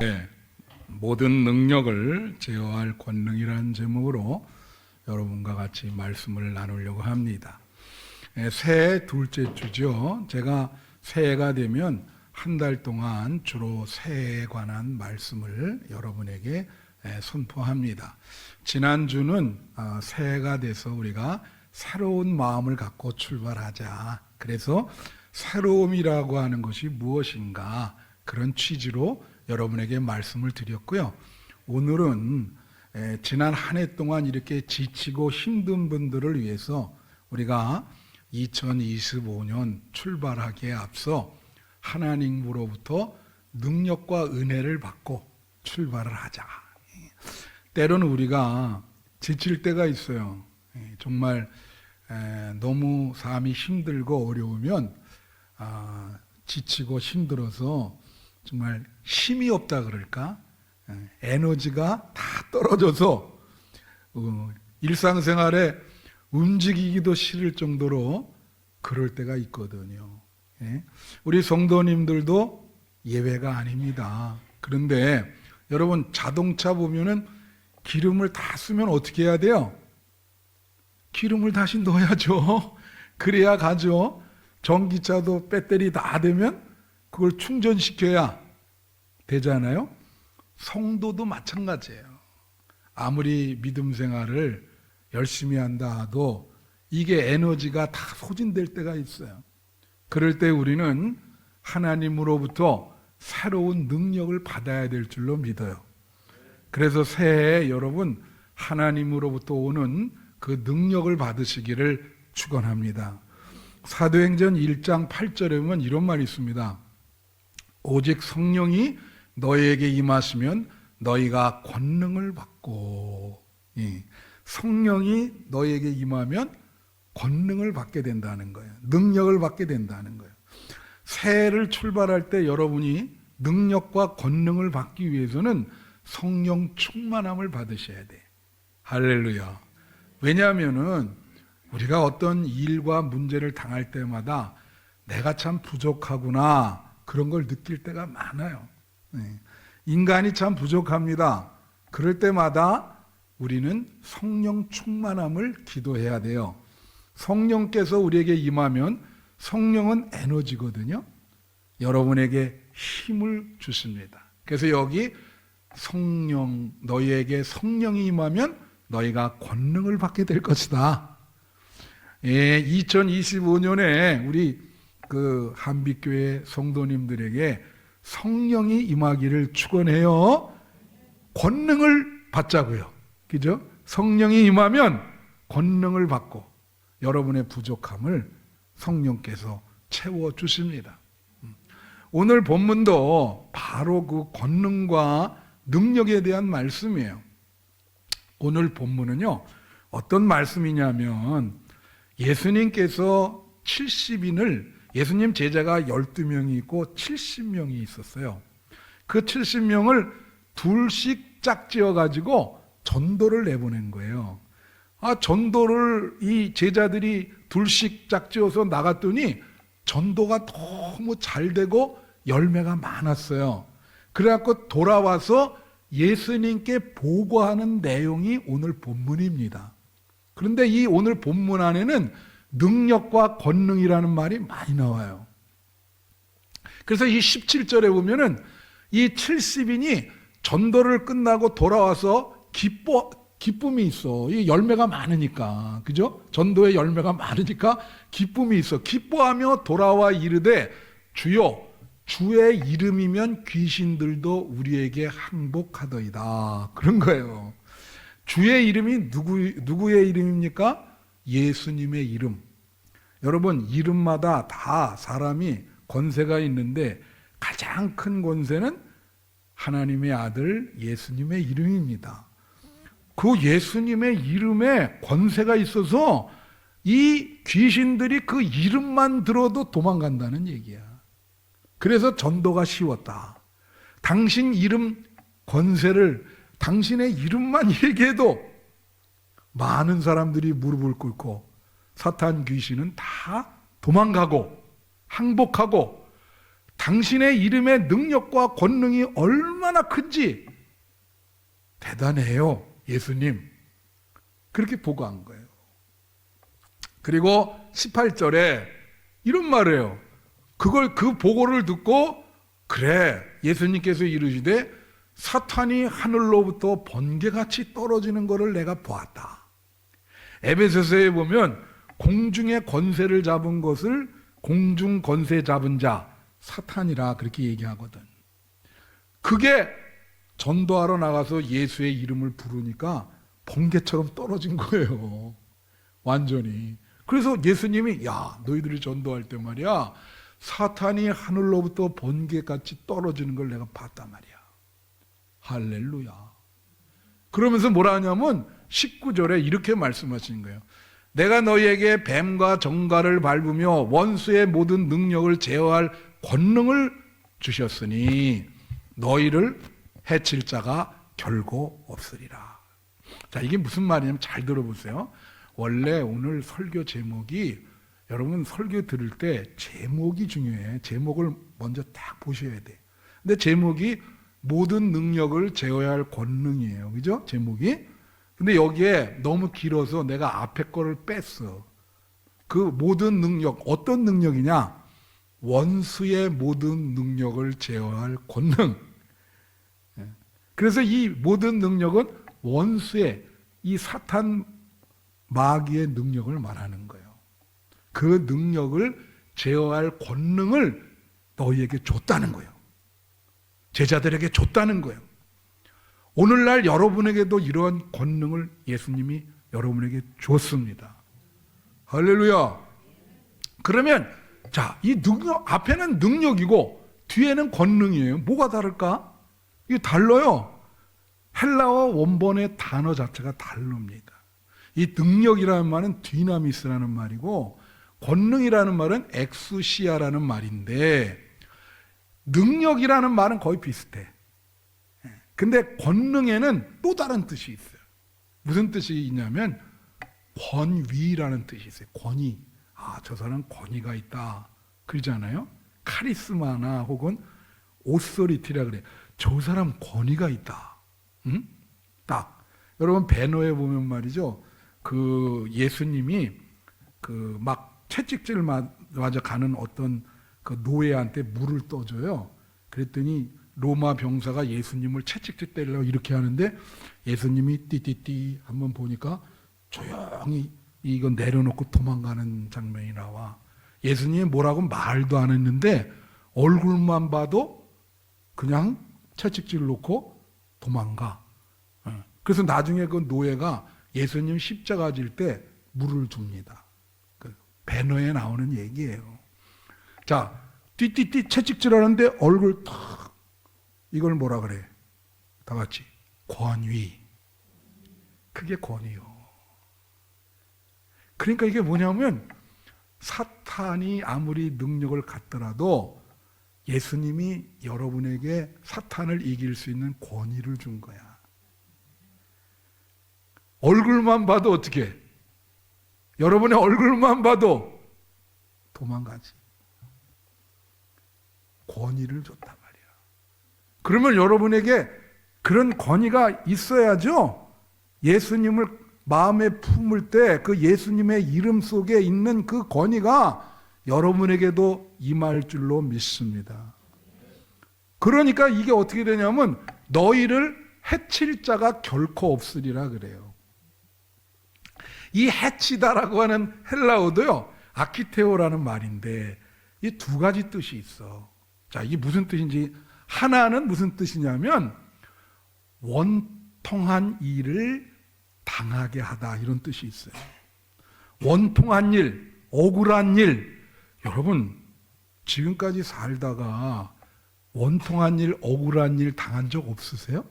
네, 모든 능력을 제어할 권능이라는 제목으로 여러분과 같이 말씀을 나누려고 합니다. 새해 둘째 주죠. 제가 새해가 되면 한 달 동안 주로 새해에 관한 말씀을 여러분에게 선포합니다. 지난주는 새해가 돼서 우리가 새로운 마음을 갖고 출발하자. 그래서 새로움이라고 하는 것이 무엇인가, 그런 취지로 여러분에게 말씀을 드렸고요. 오늘은 지난 한 해 동안 이렇게 지치고 힘든 분들을 위해서 우리가 2025년 출발하기에 앞서 하나님으로부터 능력과 은혜를 받고 출발을 하자. 때로는 우리가 지칠 때가 있어요. 정말 너무 삶이 힘들고 어려우면 지치고 힘들어서 정말 힘이 없다 그럴까? 에너지가 다 떨어져서 일상생활에 움직이기도 싫을 정도로 그럴 때가 있거든요. 우리 성도님들도 예외가 아닙니다. 그런데 여러분, 자동차 보면은 기름을 다 쓰면 어떻게 해야 돼요? 기름을 다시 넣어야죠. 그래야 가죠. 전기차도 배터리 다 되면 그걸 충전시켜야 되잖아요. 성도도 마찬가지예요. 아무리 믿음 생활을 열심히 한다 해도 이게 에너지가 다 소진될 때가 있어요. 그럴 때 우리는 하나님으로부터 새로운 능력을 받아야 될 줄로 믿어요. 그래서 새해에 여러분, 하나님으로부터 오는 그 능력을 받으시기를 축원합니다. 사도행전 1장 8절에 보면 이런 말이 있습니다. 오직 성령이 너희에게 임하시면 너희가 권능을 받고, 성령이 너희에게 임하면 권능을 받게 된다는 거예요. 능력을 받게 된다는 거예요. 새해를 출발할 때 여러분이 능력과 권능을 받기 위해서는 성령 충만함을 받으셔야 돼. 할렐루야. 왜냐하면은 우리가 어떤 일과 문제를 당할 때마다 내가 참 부족하구나, 그런 걸 느낄 때가 많아요. 인간이 참 부족합니다. 그럴 때마다 우리는 성령 충만함을 기도해야 돼요. 성령께서 우리에게 임하면 성령은 에너지거든요. 여러분에게 힘을 주십니다. 그래서 여기 성령, 너희에게 성령이 임하면 너희가 권능을 받게 될 것이다. 2025년에 우리 그 한빛교회 성도님들에게 성령이 임하기를 축원해요. 권능을 받자고요. 그죠? 성령이 임하면 권능을 받고 여러분의 부족함을 성령께서 채워주십니다. 오늘 본문도 바로 그 권능과 능력에 대한 말씀이에요. 오늘 본문은요, 어떤 말씀이냐면 예수님께서 70인을, 예수님 제자가 12명이 있고 70명이 있었어요. 그 70명을 둘씩 짝지어 가지고 전도를 내보낸 거예요. 전도를 이 제자들이 둘씩 짝지어서 나갔더니 전도가 너무 잘 되고 열매가 많았어요. 그래갖고 돌아와서 예수님께 보고하는 내용이 오늘 본문입니다. 그런데 이 오늘 본문 안에는 능력과 권능이라는 말이 많이 나와요. 그래서 이 17절에 보면은 이 70인이 전도를 끝나고 돌아와서 기쁨이 있어. 이 열매가 많으니까. 그죠? 전도의 열매가 많으니까 기쁨이 있어. 기뻐하며 돌아와 이르되 주여, 주의 이름이면 귀신들도 우리에게 항복하더이다. 그런 거예요. 주의 이름이 누구의 이름입니까? 예수님의 이름. 여러분, 이름마다 다 사람이 권세가 있는데 가장 큰 권세는 하나님의 아들 예수님의 이름입니다. 그 예수님의 이름에 권세가 있어서 이 귀신들이 그 이름만 들어도 도망간다는 얘기야. 그래서 전도가 쉬웠다. 당신 이름 권세를, 당신의 이름만 얘기해도 많은 사람들이 무릎을 꿇고 사탄 귀신은 다 도망가고 항복하고 당신의 이름의 능력과 권능이 얼마나 큰지 대단해요, 예수님. 그렇게 보고한 거예요. 그리고 18절에 이런 말을 해요. 그 보고를 듣고, 그래, 예수님께서 이르시되 사탄이 하늘로부터 번개같이 떨어지는 것을 내가 보았다. 에베소서에 보면 공중의 권세를 잡은 것을 공중 권세 잡은 자 사탄이라 그렇게 얘기하거든. 그게 전도하러 나가서 예수의 이름을 부르니까 번개처럼 떨어진 거예요. 완전히. 그래서 예수님이, 야, 너희들이 전도할 때 말이야, 사탄이 하늘로부터 번개같이 떨어지는 걸 내가 봤단 말이야. 할렐루야. 그러면서 뭐라 하냐면 19절에 이렇게 말씀하시는 거예요. 내가 너희에게 뱀과 정갈을 밟으며 원수의 모든 능력을 제어할 권능을 주셨으니 너희를 해칠 자가 결코 없으리라. 자, 이게 무슨 말이냐면 잘 들어보세요. 원래 오늘 설교 제목이, 여러분 설교 들을 때 제목이 중요해. 제목을 먼저 딱 보셔야 돼. 근데 제목이 모든 능력을 제어할 권능이에요. 그죠? 제목이. 근데 여기에 너무 길어서 내가 앞에 거를 뺐어. 그 모든 능력, 어떤 능력이냐? 원수의 모든 능력을 제어할 권능. 그래서 이 모든 능력은 원수의, 이 사탄 마귀의 능력을 말하는 거예요. 그 능력을 제어할 권능을 너희에게 줬다는 거예요. 제자들에게 줬다는 거예요. 오늘날 여러분에게도 이러한 권능을 예수님이 여러분에게 줬습니다. 할렐루야. 그러면 자, 이 능력, 앞에는 능력이고 뒤에는 권능이에요. 뭐가 다를까? 이게 달라요. 헬라어 원본의 단어 자체가 다릅니다. 이 능력이라는 말은 디나미스라는 말이고, 권능이라는 말은 엑수시아라는 말인데, 능력이라는 말은 거의 비슷해. 근데 권능에는 또 다른 뜻이 있어요. 무슨 뜻이 있냐면 권위라는 뜻이 있어요. 권위. 아, 저 사람 권위가 있다. 그러잖아요. 카리스마나 혹은 오소리티라 그래. 저 사람 권위가 있다. 응? 딱. 여러분 배너에 보면 말이죠. 그 예수님이 그 막 채찍질 맞아 가는 어떤 그 노예한테 물을 떠줘요. 그랬더니 로마 병사가 예수님을 채찍질 때리려고 이렇게 하는데 예수님이 띠띠띠 한번 보니까 조용히 이건 내려놓고 도망가는 장면이 나와. 예수님이 뭐라고 말도 안 했는데 얼굴만 봐도 그냥 채찍질 놓고 도망가. 그래서 나중에 그 노예가 예수님 십자가 질 때 물을 줍니다. 그 배너에 나오는 얘기예요. 자, 띠띠띠 채찍질 하는데 얼굴 탁, 이걸 뭐라 그래? 다 같이 권위. 그게 권위요. 그러니까 이게 뭐냐면 사탄이 아무리 능력을 갖더라도 예수님이 여러분에게 사탄을 이길 수 있는 권위를 준 거야. 얼굴만 봐도 어떻게? 여러분의 얼굴만 봐도 도망가지. 권위를 줬단 말이야. 그러면 여러분에게 그런 권위가 있어야죠. 예수님을 마음에 품을 때 그 예수님의 이름 속에 있는 그 권위가 여러분에게도 임할 줄로 믿습니다. 그러니까 이게 어떻게 되냐면 너희를 해칠 자가 결코 없으리라 그래요. 이 해치다라고 하는 헬라어도요, 아키테오라는 말인데 이 두 가지 뜻이 있어. 자, 이게 무슨 뜻인지, 하나는 무슨 뜻이냐면 원통한 일을 당하게 하다, 이런 뜻이 있어요. 원통한 일, 억울한 일. 여러분 지금까지 살다가 원통한 일, 억울한 일 당한 적 없으세요?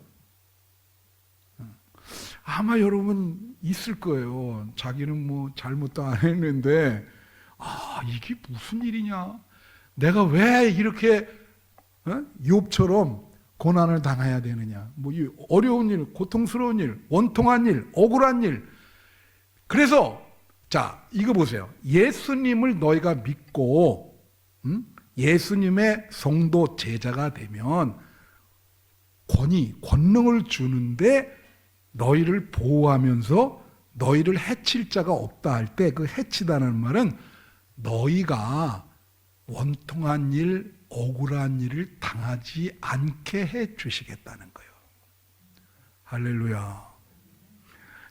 아마 여러분 있을 거예요. 자기는 뭐 잘못도 안 했는데 이게 무슨 일이냐, 내가 왜 이렇게 욥처럼 고난을 당해야 되느냐, 뭐 이 어려운 일, 고통스러운 일, 원통한 일, 억울한 일. 그래서 자, 이거 보세요. 예수님을 너희가 믿고 예수님의 성도 제자가 되면 권능을 주는데 너희를 보호하면서 너희를 해칠 자가 없다 할 때 그 해치다는 말은 너희가 원통한 일, 억울한 일을 당하지 않게 해 주시겠다는 거예요. 할렐루야.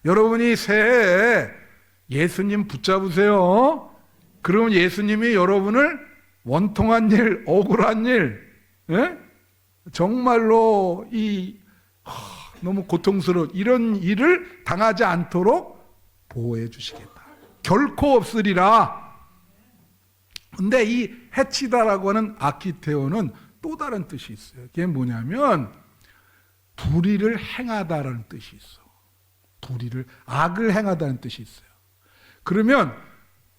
여러분이 새해에 예수님 붙잡으세요. 그러면 예수님이 여러분을 원통한 일, 억울한 일, 정말로 너무 고통스러운 이런 일을 당하지 않도록 보호해 주시겠다. 결코 없으리라. 근데 이 해치다라고 하는 아키테오는 또 다른 뜻이 있어요. 그게 뭐냐면 불의를 행하다라는 뜻이 있어. 악을 행하다는 뜻이 있어요. 그러면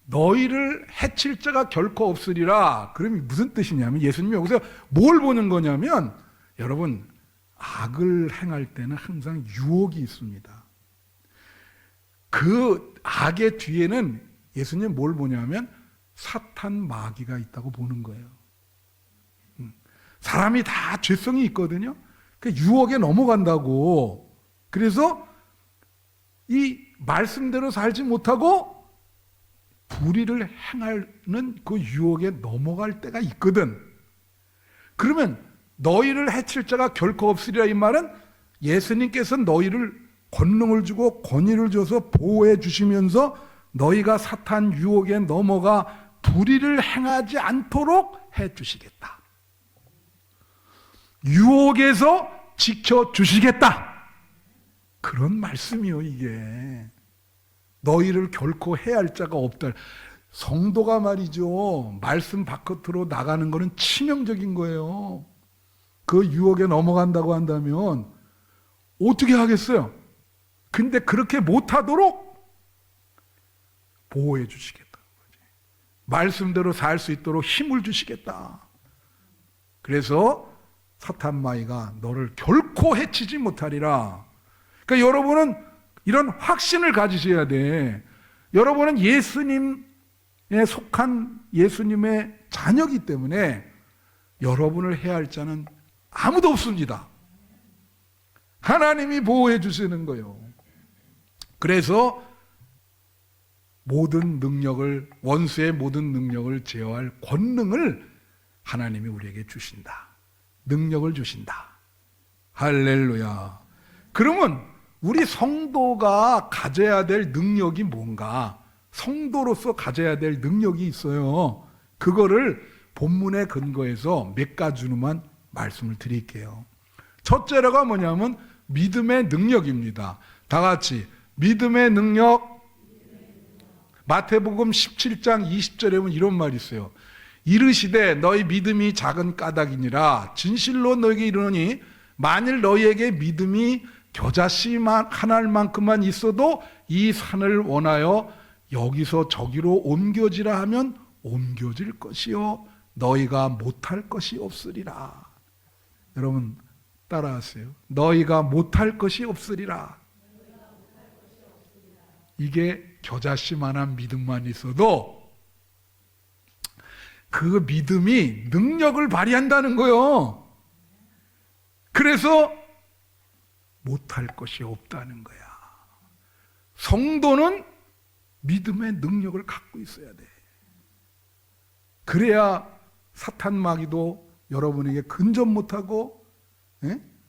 너희를 해칠 자가 결코 없으리라. 그러면 무슨 뜻이냐면 예수님이 여기서 뭘 보는 거냐면 여러분 악을 행할 때는 항상 유혹이 있습니다. 그 악의 뒤에는 예수님 뭘 보냐면 사탄 마귀가 있다고 보는 거예요. 사람이 다 죄성이 있거든요. 그 유혹에 넘어간다고. 그래서 이 말씀대로 살지 못하고 불의를 행하는 그 유혹에 넘어갈 때가 있거든. 그러면 너희를 해칠 자가 결코 없으리라 이 말은 예수님께서 너희를 권능을 주고 권위를 줘서 보호해 주시면서 너희가 사탄 유혹에 넘어가 불의를 행하지 않도록 해 주시겠다. 유혹에서 지켜주시겠다. 그런 말씀이요 이게. 너희를 결코 해할 자가 없다. 성도가 말이죠. 말씀 바깥으로 나가는 거는 치명적인 거예요. 그 유혹에 넘어간다고 한다면 어떻게 하겠어요? 근데 그렇게 못하도록 보호해 주시겠다는 거지. 말씀대로 살 수 있도록 힘을 주시겠다. 그래서 사탄 마귀가 너를 결코 해치지 못하리라. 그러니까 여러분은 이런 확신을 가지셔야 돼. 여러분은 예수님에 속한 예수님의 자녀이기 때문에 여러분을 해할 자는 아무도 없습니다. 하나님이 보호해 주시는 거예요. 그래서 모든 능력을, 원수의 모든 능력을 제어할 권능을 하나님이 우리에게 주신다. 능력을 주신다. 할렐루야. 그러면 우리 성도가 가져야 될 능력이 뭔가? 성도로서 가져야 될 능력이 있어요. 그거를 본문에 근거해서 몇 가지로만 말씀을 드릴게요. 첫째로가 뭐냐면 믿음의 능력입니다. 다 같이 믿음의 능력. 마태복음 17장 20절에 보면 이런 말이 있어요. 이르시되 너희 믿음이 작은 까닭이니라. 진실로 너희에게 이르노니 만일 너희에게 믿음이 겨자씨 하나만큼만 있어도 이 산을 원하여 여기서 저기로 옮겨지라 하면 옮겨질 것이요 너희가 못할 것이 없으리라. 여러분 따라하세요. 너희가 못할 것이 없으리라. 이게 겨자씨만한 믿음만 있어도 그 믿음이 능력을 발휘한다는 거예요. 그래서 못할 것이 없다는 거야. 성도는 믿음의 능력을 갖고 있어야 돼. 그래야 사탄 마귀도 여러분에게 근접 못하고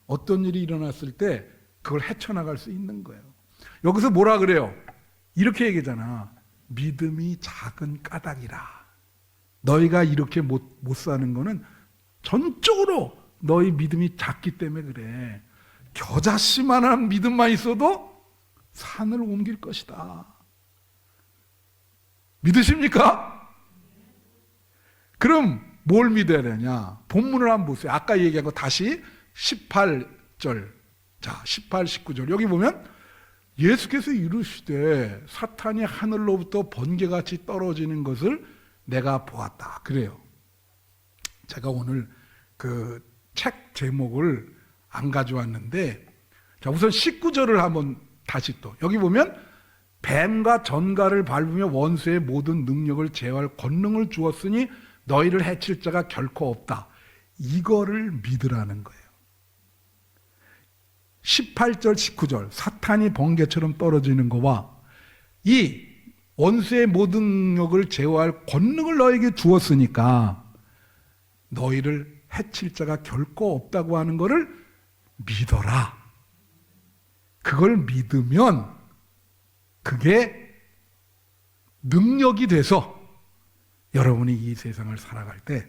어떤 일이 일어났을 때 그걸 헤쳐나갈 수 있는 거예요. 여기서 뭐라 그래요? 이렇게 얘기하잖아. 믿음이 작은 까닭이라. 너희가 이렇게 못 사는 거는 전적으로 너희 믿음이 작기 때문에 그래. 겨자씨만한 믿음만 있어도 산을 옮길 것이다. 믿으십니까? 그럼 뭘 믿어야 되냐? 본문을 한번 보세요. 아까 얘기한 거 다시 18절. 자, 18, 19절. 여기 보면 예수께서 이르시되 사탄이 하늘로부터 번개같이 떨어지는 것을 내가 보았다. 그래요. 제가 오늘 그 책 제목을 안 가져왔는데, 자, 우선 19절을 한번 다시 또. 여기 보면 뱀과 전갈을 밟으며 원수의 모든 능력을 제어할 권능을 주었으니 너희를 해칠 자가 결코 없다. 이거를 믿으라는 거예요. 18절 19절 사탄이 번개처럼 떨어지는 거와 이 원수의 모든 능력을 제어할 권능을 너에게 주었으니까 너희를 해칠 자가 결코 없다고 하는 것을 믿어라. 그걸 믿으면 그게 능력이 돼서 여러분이 이 세상을 살아갈 때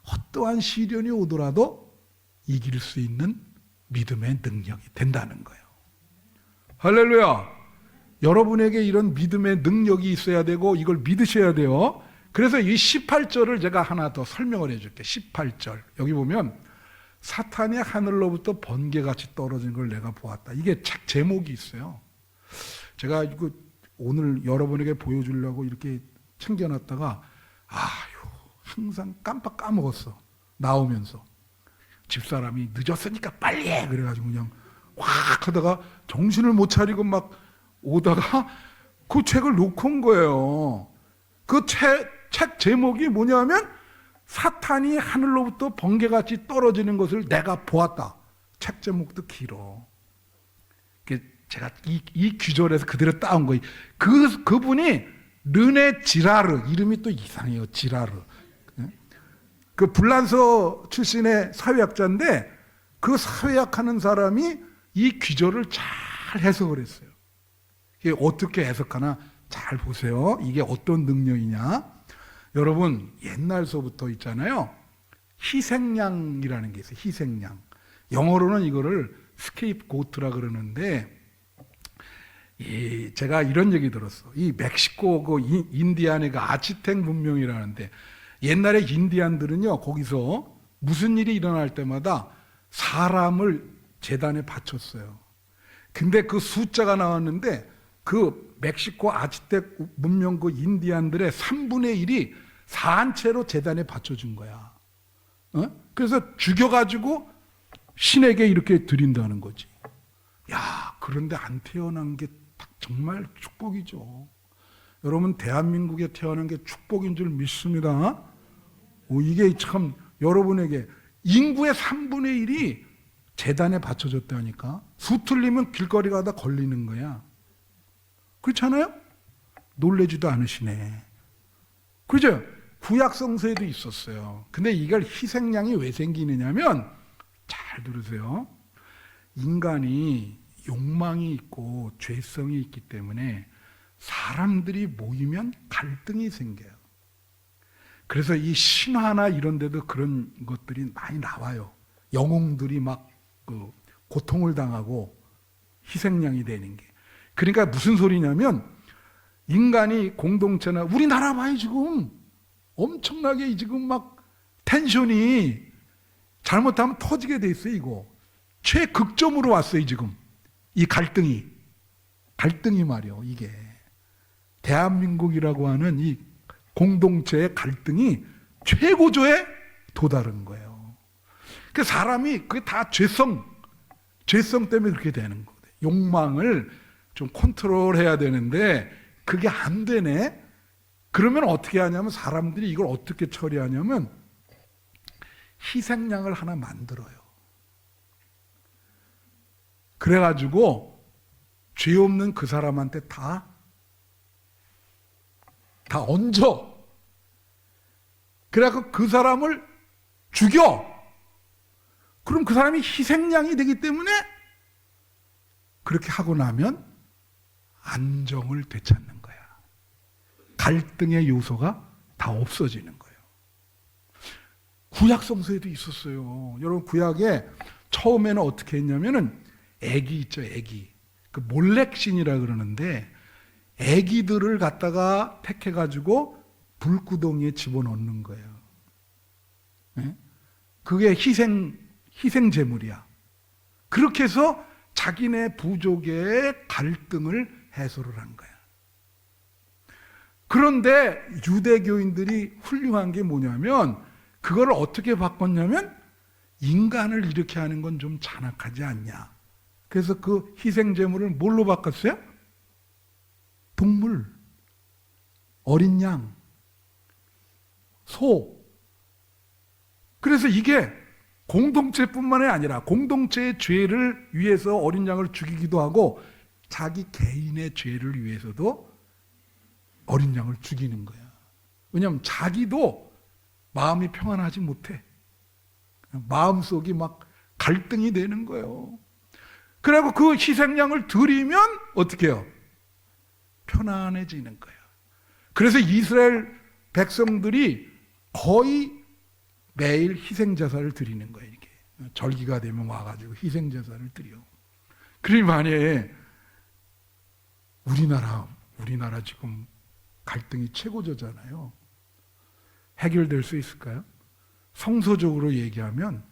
어떠한 시련이 오더라도 이길 수 있는 믿음의 능력이 된다는 거예요. 할렐루야. 여러분에게 이런 믿음의 능력이 있어야 되고 이걸 믿으셔야 돼요. 그래서 이 18절을 제가 하나 더 설명을 해줄게요. 18절 여기 보면 사탄이 하늘로부터 번개같이 떨어진 걸 내가 보았다. 이게 책 제목이 있어요. 제가 이거 오늘 여러분에게 보여주려고 이렇게 챙겨놨다가 항상 깜빡 까먹었어. 나오면서 집사람이 늦었으니까 빨리 해 그래가지고 그냥 확 하다가 정신을 못 차리고 막 오다가 그 책을 놓고 온 거예요. 그 책 제목이 뭐냐면 사탄이 하늘로부터 번개같이 떨어지는 것을 내가 보았다. 책 제목도 길어. 제가 이 귀절에서 그대로 따온 거예요. 그분이 르네 지라르, 이름이 또 이상해요. 지라르. 그 불란서 출신의 사회학자인데 그 사회학하는 사람이 이 귀절을 잘 해석을 했어요. 이게 어떻게 해석하나 잘 보세요. 이게 어떤 능력이냐. 여러분 옛날서부터 있잖아요. 희생양이라는 게 있어요. 희생양. 영어로는 이거를 스케이프고트라 그러는데 제가 이런 얘기 들었어. 이 멕시코 그 인디안의 그 아치텍 문명이라는데 옛날에 인디안들은요 거기서 무슨 일이 일어날 때마다 사람을 제단에 바쳤어요. 근데 그 숫자가 나왔는데 그 멕시코 아치텍 문명 그 인디안들의 3분의 1이 산채로 제단에 바쳐준 거야. 그래서 죽여가지고 신에게 이렇게 드린다는 거지. 야, 그런데 안 태어난 게 정말 축복이죠. 여러분 대한민국에 태어난 게 축복인 줄 믿습니다. 이게 참 여러분에게 인구의 3분의 1이 제단에 바쳐졌다니까. 수 틀리면 길거리 가다 걸리는 거야. 그렇잖아요? 놀래지도 않으시네. 그죠? 구약 성서에도 있었어요. 근데 이걸 희생양이 왜 생기느냐면 잘 들으세요. 인간이 욕망이 있고 죄성이 있기 때문에 사람들이 모이면 갈등이 생겨요. 그래서 이 신화나 이런 데도 그런 것들이 많이 나와요. 영웅들이 막 그 고통을 당하고 희생양이 되는 게. 그러니까 무슨 소리냐면 인간이 공동체나 우리나라 봐요 지금 엄청나게 지금 막 텐션이 잘못하면 터지게 돼 있어요. 이거 최극점으로 왔어요 지금 이 갈등이 말이요. 이게 대한민국이라고 하는 이 공동체의 갈등이 최고조에 도달한 거예요. 그 사람이 그게 다 죄성 때문에 그렇게 되는 거예요. 욕망을 좀 컨트롤해야 되는데 그게 안 되네. 그러면 어떻게 하냐면 사람들이 이걸 어떻게 처리하냐면 희생양을 하나 만들어요. 그래가지고 죄 없는 그 사람한테 다 얹어. 그래갖고 그 사람을 죽여. 그럼 그 사람이 희생양이 되기 때문에 그렇게 하고 나면 안정을 되찾는 거야. 갈등의 요소가 다 없어지는 거예요. 구약 성서에도 있었어요. 여러분 구약에 처음에는 어떻게 했냐면은 애기 있죠, 애기. 그 몰렉신이라 그러는데 애기들을 갖다가 택해가지고 불구덩이에 집어넣는 거예요. 네? 그게 희생 제물이야. 그렇게 해서 자기네 부족의 갈등을 해소를 한 거야. 그런데 유대교인들이 훌륭한 게 뭐냐면 그걸 어떻게 바꿨냐면 인간을 이렇게 하는 건 좀 잔악하지 않냐. 그래서 그 희생 제물을 뭘로 바꿨어요? 동물, 어린 양, 소 그래서 이게 공동체뿐만이 아니라 공동체의 죄를 위해서 어린 양을 죽이기도 하고 자기 개인의 죄를 위해서도 어린 양을 죽이는 거야. 왜냐하면 자기도 마음이 평안하지 못해. 마음속이 막 갈등이 되는 거예요. 그리고 그 희생양을 드리면 어떻게 해요? 편안해지는 거예요. 그래서 이스라엘 백성들이 거의 매일 희생제사를 드리는 거예요. 이렇게 절기가 되면 와가지고 희생제사를 드려. 그러니 만약에 우리나라 지금 갈등이 최고조잖아요. 해결될 수 있을까요? 성서적으로 얘기하면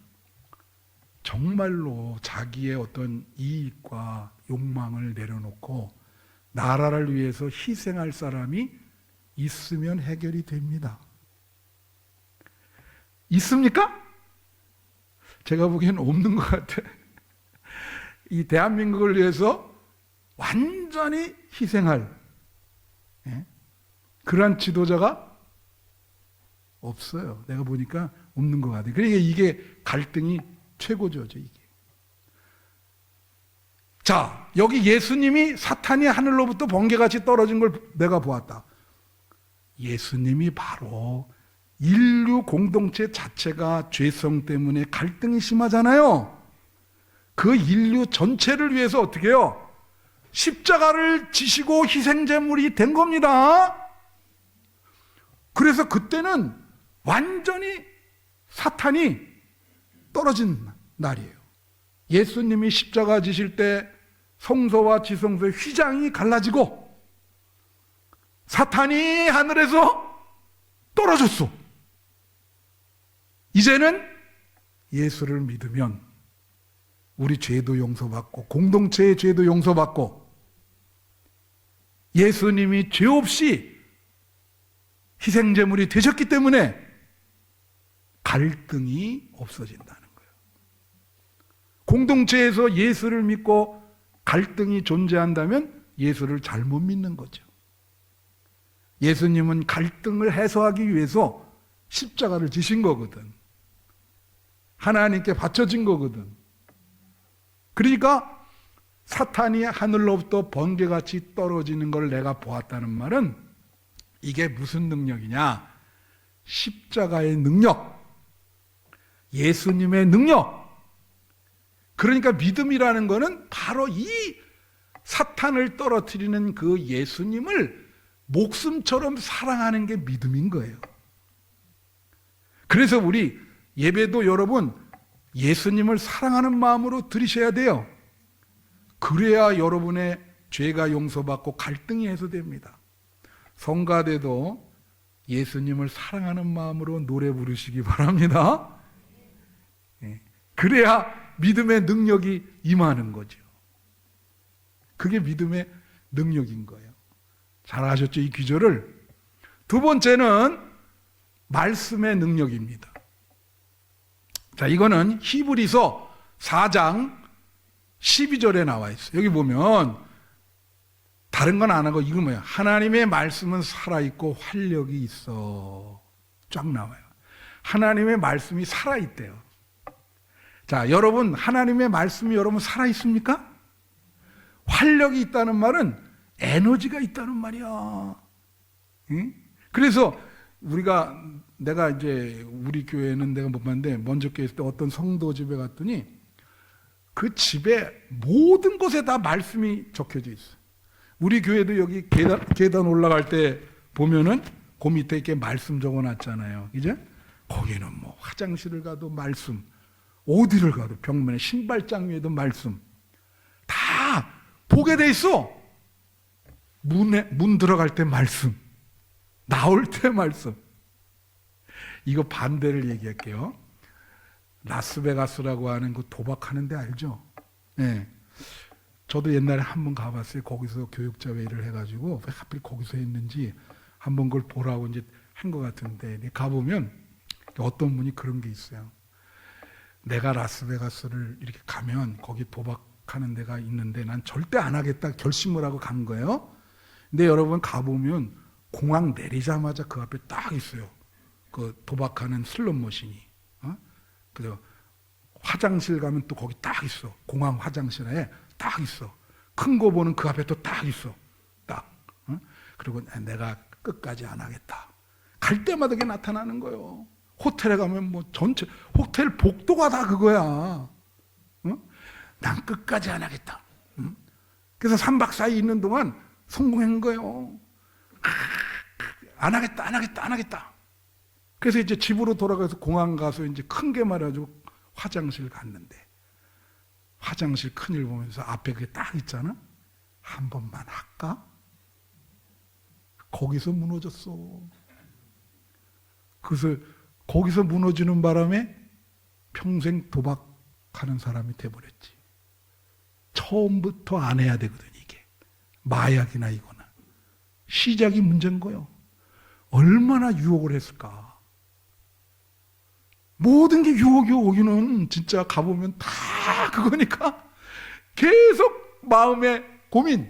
정말로 자기의 어떤 이익과 욕망을 내려놓고 나라를 위해서 희생할 사람이 있으면 해결이 됩니다. 있습니까? 제가 보기에는 없는 것 같아요. 이 대한민국을 위해서 완전히 희생할 그러한 지도자가 없어요. 내가 보니까 없는 것 같아요. 그러니까 이게 갈등이 최고조죠, 이게. 자, 여기 예수님이 사탄이 하늘로부터 번개같이 떨어진 걸 내가 보았다. 예수님이 바로 인류 공동체 자체가 죄성 때문에 갈등이 심하잖아요. 그 인류 전체를 위해서 어떻게 해요? 십자가를 지시고 희생제물이 된 겁니다. 그래서 그때는 완전히 사탄이 떨어진 날이에요. 예수님이 십자가 지실 때 성소와 지성소의 휘장이 갈라지고 사탄이 하늘에서 떨어졌어. 이제는 예수를 믿으면 우리 죄도 용서받고 공동체의 죄도 용서받고 예수님이 죄 없이 희생제물이 되셨기 때문에 갈등이 없어진다는 거예요. 공동체에서 예수를 믿고 갈등이 존재한다면 예수를 잘못 믿는 거죠. 예수님은 갈등을 해소하기 위해서 십자가를 지신 거거든. 하나님께 바쳐진 거거든. 그러니까 사탄이 하늘로부터 번개같이 떨어지는 걸 내가 보았다는 말은 이게 무슨 능력이냐? 십자가의 능력, 예수님의 능력. 그러니까 믿음이라는 거는 바로 이 사탄을 떨어뜨리는 그 예수님을 목숨처럼 사랑하는 게 믿음인 거예요. 그래서 우리 예배도 여러분 예수님을 사랑하는 마음으로 드리셔야 돼요. 그래야 여러분의 죄가 용서받고 갈등이 해소됩니다. 성가대도 예수님을 사랑하는 마음으로 노래 부르시기 바랍니다. 그래야 믿음의 능력이 임하는 거죠. 그게 믿음의 능력인 거예요. 잘 아셨죠? 이 귀절을. 두 번째는 말씀의 능력입니다. 자, 이거는 히브리서 4장 12절에 나와 있어요. 여기 보면 다른 건 안 하고 이거 뭐야? 하나님의 말씀은 살아있고 활력이 있어. 쫙 나와요. 하나님의 말씀이 살아있대요. 자, 여러분 하나님의 말씀이 여러분 살아있습니까? 활력이 있다는 말은 에너지가 있다는 말이야. 응? 그래서 내가 이제 우리 교회는 내가 못 봤는데 먼저 교회 있을 때 어떤 성도 집에 갔더니 그 집에 모든 곳에 다 말씀이 적혀져 있어. 우리 교회도 여기 계단 올라갈 때 보면은 그 밑에 이렇게 말씀 적어놨잖아요. 이제 거기는 뭐 화장실을 가도 말씀, 어디를 가도 벽면에 신발장 위에도 말씀 다 보게 돼 있어. 문 들어갈 때 말씀, 나올 때 말씀. 이거 반대를 얘기할게요. 라스베가스라고 하는 그 도박하는 데 알죠? 네. 저도 옛날에 한번 가봤어요. 거기서 교육자 회의를 해가지고 왜 하필 거기서 했는지 한번 그걸 보라고 이제 한 것 같은데 가보면 어떤 분이 그런 게 있어요. 내가 라스베가스를 이렇게 가면 거기 도박하는 데가 있는데 난 절대 안 하겠다 결심을 하고 간 거예요. 근데 여러분 가보면 공항 내리자마자 그 앞에 딱 있어요. 그 도박하는 슬롯 머신이. 그 화장실 가면 또 거기 딱 있어. 공항 화장실에 딱 있어. 큰 거 보는 그 앞에 또 딱 있어. 딱. 어? 그리고 내가 끝까지 안 하겠다. 갈 때마다 그게 나타나는 거예요. 호텔에 가면 뭐 전체 호텔 복도가 다 그거야. 어? 난 끝까지 안 하겠다. 그래서 3박 4일 있는 동안 성공한 거예요. 안 하겠다, 안 하겠다, 안 하겠다. 그래서 이제 집으로 돌아가서 공항 가서 이제 큰 게 말해가지고 화장실 갔는데 화장실 큰일 보면서 앞에 그게 딱 있잖아. 한 번만 할까? 거기서 무너졌어. 그래서 거기서 무너지는 바람에 평생 도박하는 사람이 돼버렸지. 처음부터 안 해야 되거든 이게. 마약이나 이거나. 시작이 문제인 거예요. 얼마나 유혹을 했을까. 모든 게 유혹이 오기는 진짜 가보면 다 그거니까 계속 마음의 고민.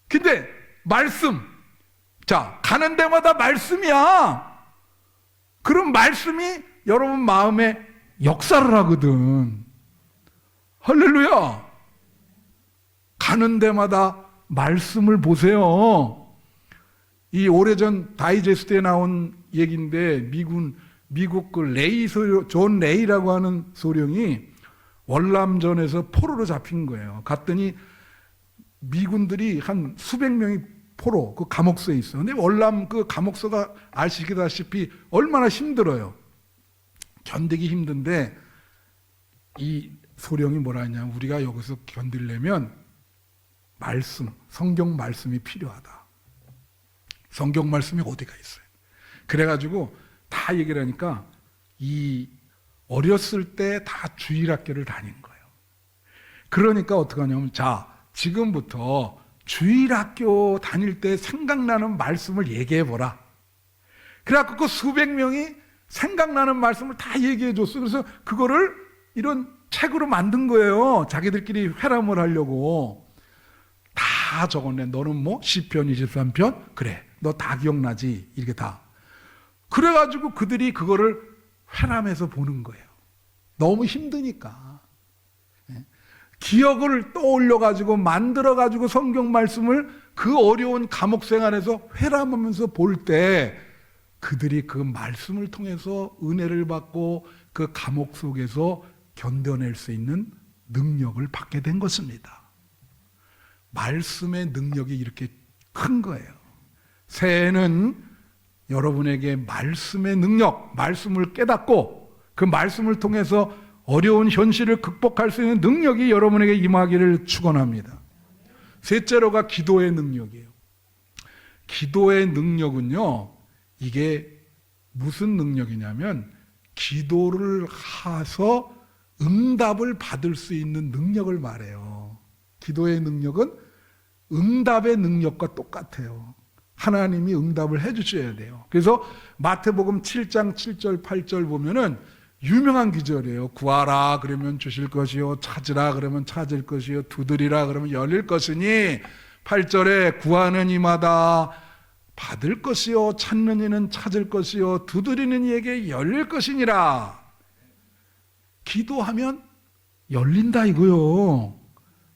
근데 말씀. 자, 가는 데마다 말씀이야. 그런 말씀이 여러분 마음에 역사를 하거든. 할렐루야. 가는 데마다 말씀을 보세요. 이 오래전 다이제스트에 나온 얘기인데 미국 그 존 레이라고 하는 소령이 월남전에서 포로로 잡힌 거예요. 갔더니 미군들이 한 수백 명이 포로 그 감옥소에 있어. 근데 월남 그 감옥소가 아시다시피 얼마나 힘들어요. 견디기 힘든데 이 소령이 뭐라 했냐면 우리가 여기서 견디려면 말씀, 성경 말씀이 필요하다. 성경 말씀이 어디가 있어요. 그래가지고 다 얘기를 하니까 이 어렸을 때 다 주일학교를 다닌 거예요. 그러니까 어떻게 하냐면 자, 지금부터 주일학교 다닐 때 생각나는 말씀을 얘기해보라. 그래갖고 그 수백 명이 생각나는 말씀을 다 얘기해줬어. 그래서 그거를 이런 책으로 만든 거예요. 자기들끼리 회람을 하려고. 다 적었네. 너는 뭐 시편 23편? 그래. 너 다 기억나지? 이렇게 다. 그래가지고 그들이 그거를 회람해서 보는 거예요. 너무 힘드니까. 기억을 떠올려가지고 만들어가지고 성경 말씀을 그 어려운 감옥 생활에서 회람하면서 볼 때 그들이 그 말씀을 통해서 은혜를 받고 그 감옥 속에서 견뎌낼 수 있는 능력을 받게 된 것입니다. 말씀의 능력이 이렇게 큰 거예요. 새해에는 여러분에게 말씀의 능력, 말씀을 깨닫고 그 말씀을 통해서 어려운 현실을 극복할 수 있는 능력이 여러분에게 임하기를 축원합니다. 셋째로가 기도의 능력이에요. 기도의 능력은요, 이게 무슨 능력이냐면 기도를 해서 응답을 받을 수 있는 능력을 말해요. 기도의 능력은 응답의 능력과 똑같아요. 하나님이 응답을 해주셔야 돼요. 그래서 마태복음 7장 7절 8절 보면은 유명한 기절이에요. 구하라 그러면 주실 것이요, 찾으라 그러면 찾을 것이요, 두드리라 그러면 열릴 것이니 8절에 구하는 이마다 받을 것이요, 찾는 이는 찾을 것이요, 두드리는 이에게 열릴 것이니라. 기도하면 열린다 이거요.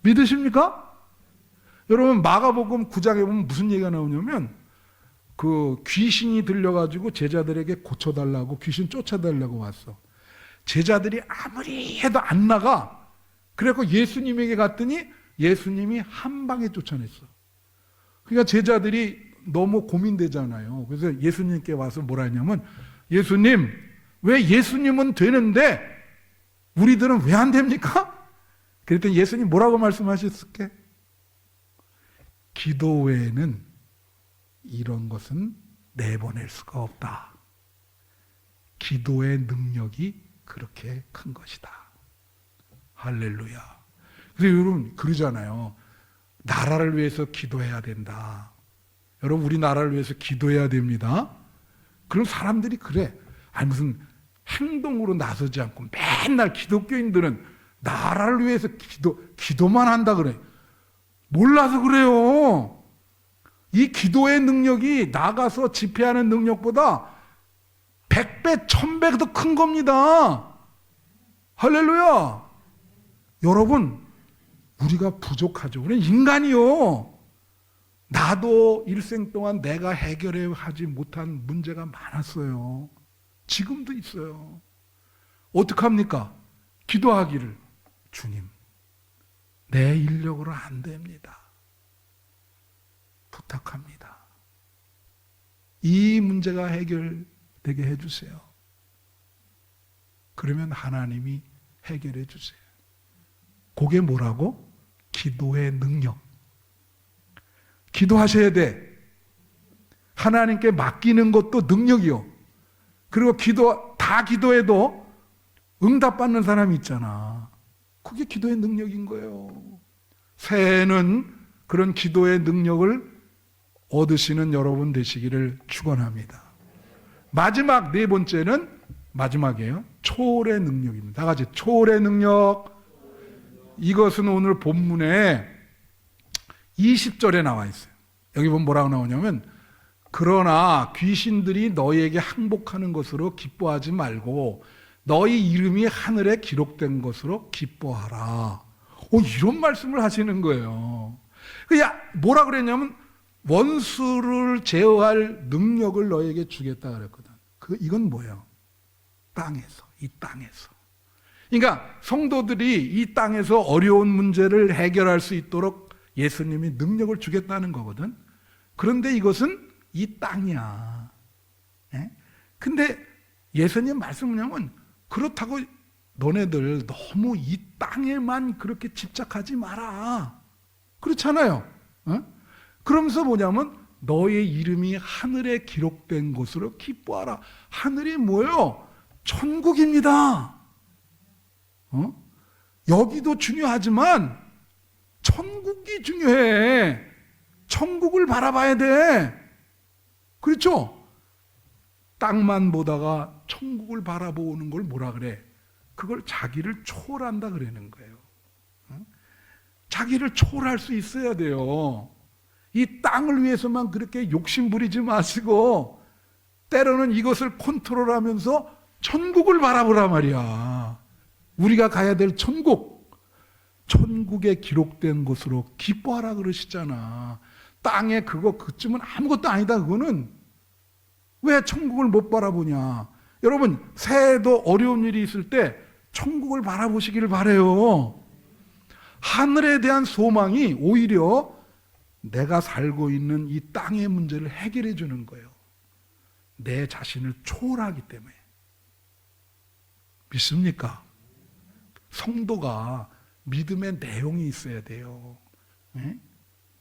믿으십니까? 여러분 마가복음 9장에 보면 무슨 얘기가 나오냐면 그 귀신이 들려가지고 제자들에게 고쳐달라고 귀신 쫓아달라고 왔어. 제자들이 아무리 해도 안 나가. 그래서 예수님에게 갔더니 예수님이 한 방에 쫓아냈어. 그러니까 제자들이 너무 고민되잖아요. 그래서 예수님께 와서 뭐라 했냐면 예수님, 왜 예수님은 되는데 우리들은 왜 안 됩니까? 그랬더니 예수님 뭐라고 말씀하셨을까? 기도 외에는 이런 것은 내보낼 수가 없다. 기도의 능력이 그렇게 큰 것이다. 할렐루야. 그래서 여러분 그러잖아요. 나라를 위해서 기도해야 된다. 여러분 우리나라를 위해서 기도해야 됩니다. 그럼 사람들이 그래. 아니 무슨 행동으로 나서지 않고 맨날 기독교인들은 나라를 위해서 기도만 한다 그래. 몰라서 그래요. 이 기도의 능력이 나가서 집회하는 능력보다 100배, 1000배 더 큰 겁니다. 할렐루야. 여러분, 우리가 부족하죠. 우리는 인간이요. 나도 일생 동안 내가 해결해 하지 못한 문제가 많았어요. 지금도 있어요. 어떡합니까? 기도하기를, 주님, 내 인력으로 안 됩니다. 부탁합니다. 이 문제가 해결되게 해주세요. 그러면 하나님이 해결해 주세요. 그게 뭐라고? 기도의 능력. 기도하셔야 돼. 하나님께 맡기는 것도 능력이요. 그리고 다 기도해도 응답받는 사람이 있잖아. 그게 기도의 능력인 거예요. 새해에는 그런 기도의 능력을 얻으시는 여러분 되시기를 축원합니다. 마지막 네 번째는 마지막이에요. 초월의 능력입니다. 다 같이 초월의 능력. 이것은 오늘 본문에 20절에 나와 있어요. 여기 보면 뭐라고 나오냐면, 그러나 귀신들이 너희에게 항복하는 것으로 기뻐하지 말고 너희 이름이 하늘에 기록된 것으로 기뻐하라. 이런 말씀을 하시는 거예요. 뭐라 그랬냐면, 원수를 제어할 능력을 너희에게 주겠다 그랬거든. 이건 뭐예요? 이 땅에서. 그러니까 성도들이 이 땅에서 어려운 문제를 해결할 수 있도록 예수님이 능력을 주겠다는 거거든. 그런데 이것은 이 땅이야. 예? 근데 예수님 말씀은 뭐냐면, 그렇다고 너네들 너무 이 땅에만 그렇게 집착하지 마라. 그렇잖아요. 그러면서 뭐냐면, 너의 이름이 하늘에 기록된 곳으로 기뻐하라. 하늘이 뭐예요? 천국입니다. 여기도 중요하지만 천국이 중요해. 천국을 바라봐야 돼. 그렇죠? 땅만 보다가 천국을 바라보는 걸 뭐라 그래? 그걸 자기를 초월한다 그러는 거예요. 자기를 초월할 수 있어야 돼요. 이 땅을 위해서만 그렇게 욕심 부리지 마시고 때로는 이것을 컨트롤하면서 천국을 바라보란 말이야. 우리가 가야 될 천국에 기록된 곳으로 기뻐하라 그러시잖아. 땅에 그쯤은 아무것도 아니다. 그거는 왜 천국을 못 바라보냐. 여러분, 새해에도 어려운 일이 있을 때 천국을 바라보시기를 바라요. 하늘에 대한 소망이 오히려 내가 살고 있는 이 땅의 문제를 해결해 주는 거예요. 내 자신을 초월하기 때문에. 믿습니까? 성도가 믿음의 내용이 있어야 돼요.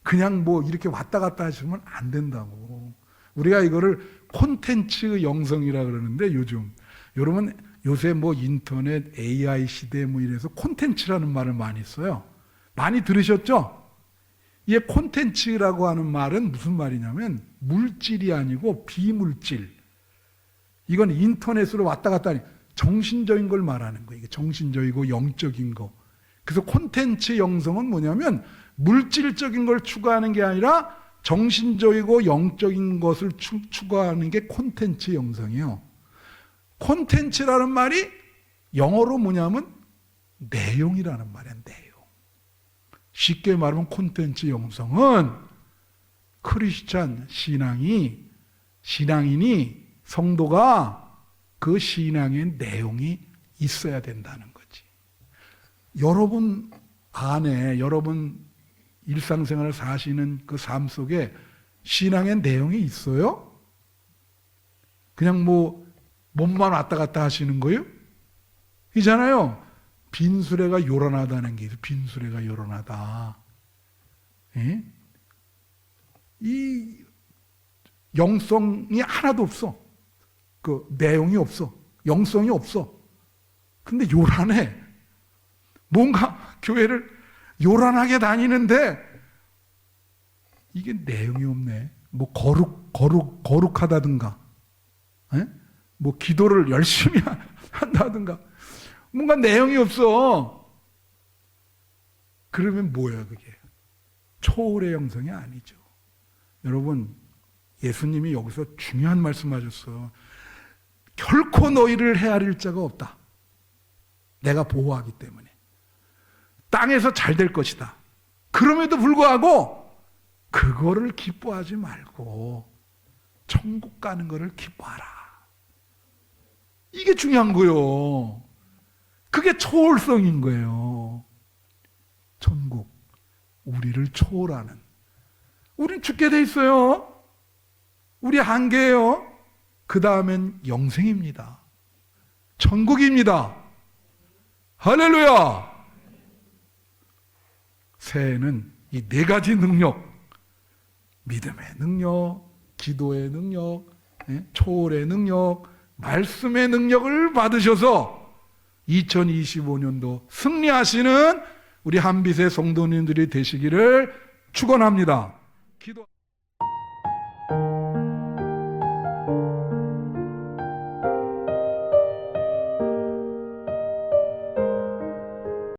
그냥 이렇게 왔다 갔다 하시면 안 된다고. 우리가 이거를 콘텐츠 영성이라 그러는데, 여러분 요새 인터넷 AI 시대 이래서 콘텐츠라는 말을 많이 써요. 많이 들으셨죠? 이 콘텐츠라고 하는 말은 무슨 말이냐면, 물질이 아니고 비물질. 이건 인터넷으로 왔다 갔다 하니 정신적인 걸 말하는 거예요. 이게 정신적이고 영적인 거. 그래서 콘텐츠 영성은 뭐냐면, 물질적인 걸 추구하는 게 아니라 정신적이고 영적인 것을 추구하는 게 콘텐츠 영성이에요. 콘텐츠라는 말이 영어로 뭐냐면 내용이라는 말이야. 내용. 쉽게 말하면 콘텐츠 영성은 크리스찬 신앙인이 성도가 그 신앙의 내용이 있어야 된다는 거지. 여러분 안에, 여러분 일상생활을 사시는 그 삶 속에 신앙의 내용이 있어요? 그냥 몸만 왔다 갔다 하시는 거예요? 이잖아요. 빈수레가 요란하다는 게 있어요. 빈수레가 요란하다. 예? 이 영성이 하나도 없어. 그 내용이 없어. 영성이 없어. 근데 요란해. 뭔가 교회를 요란하게 다니는데 이게 내용이 없네. 거룩하다든가, 에? 기도를 열심히 한다든가, 뭔가 내용이 없어. 그러면 뭐야 그게? 초월의 영성이 아니죠. 여러분, 예수님이 여기서 중요한 말씀 하셨어. 결코 너희를 헤아릴 자가 없다. 내가 보호하기 때문에. 땅에서 잘 될 것이다. 그럼에도 불구하고 그거를 기뻐하지 말고 천국 가는 거를 기뻐하라. 이게 중요한 거예요. 그게 초월성인 거예요. 천국, 우리를 초월하는. 우린 죽게 돼 있어요. 우리 한계예요. 그 다음엔 영생입니다. 천국입니다. 할렐루야. 새해는 이 네 가지 능력, 믿음의 능력, 기도의 능력, 초월의 능력, 말씀의 능력을 받으셔서 2025년도 승리하시는 우리 한빛의 성도님들이 되시기를 축원합니다. 기도.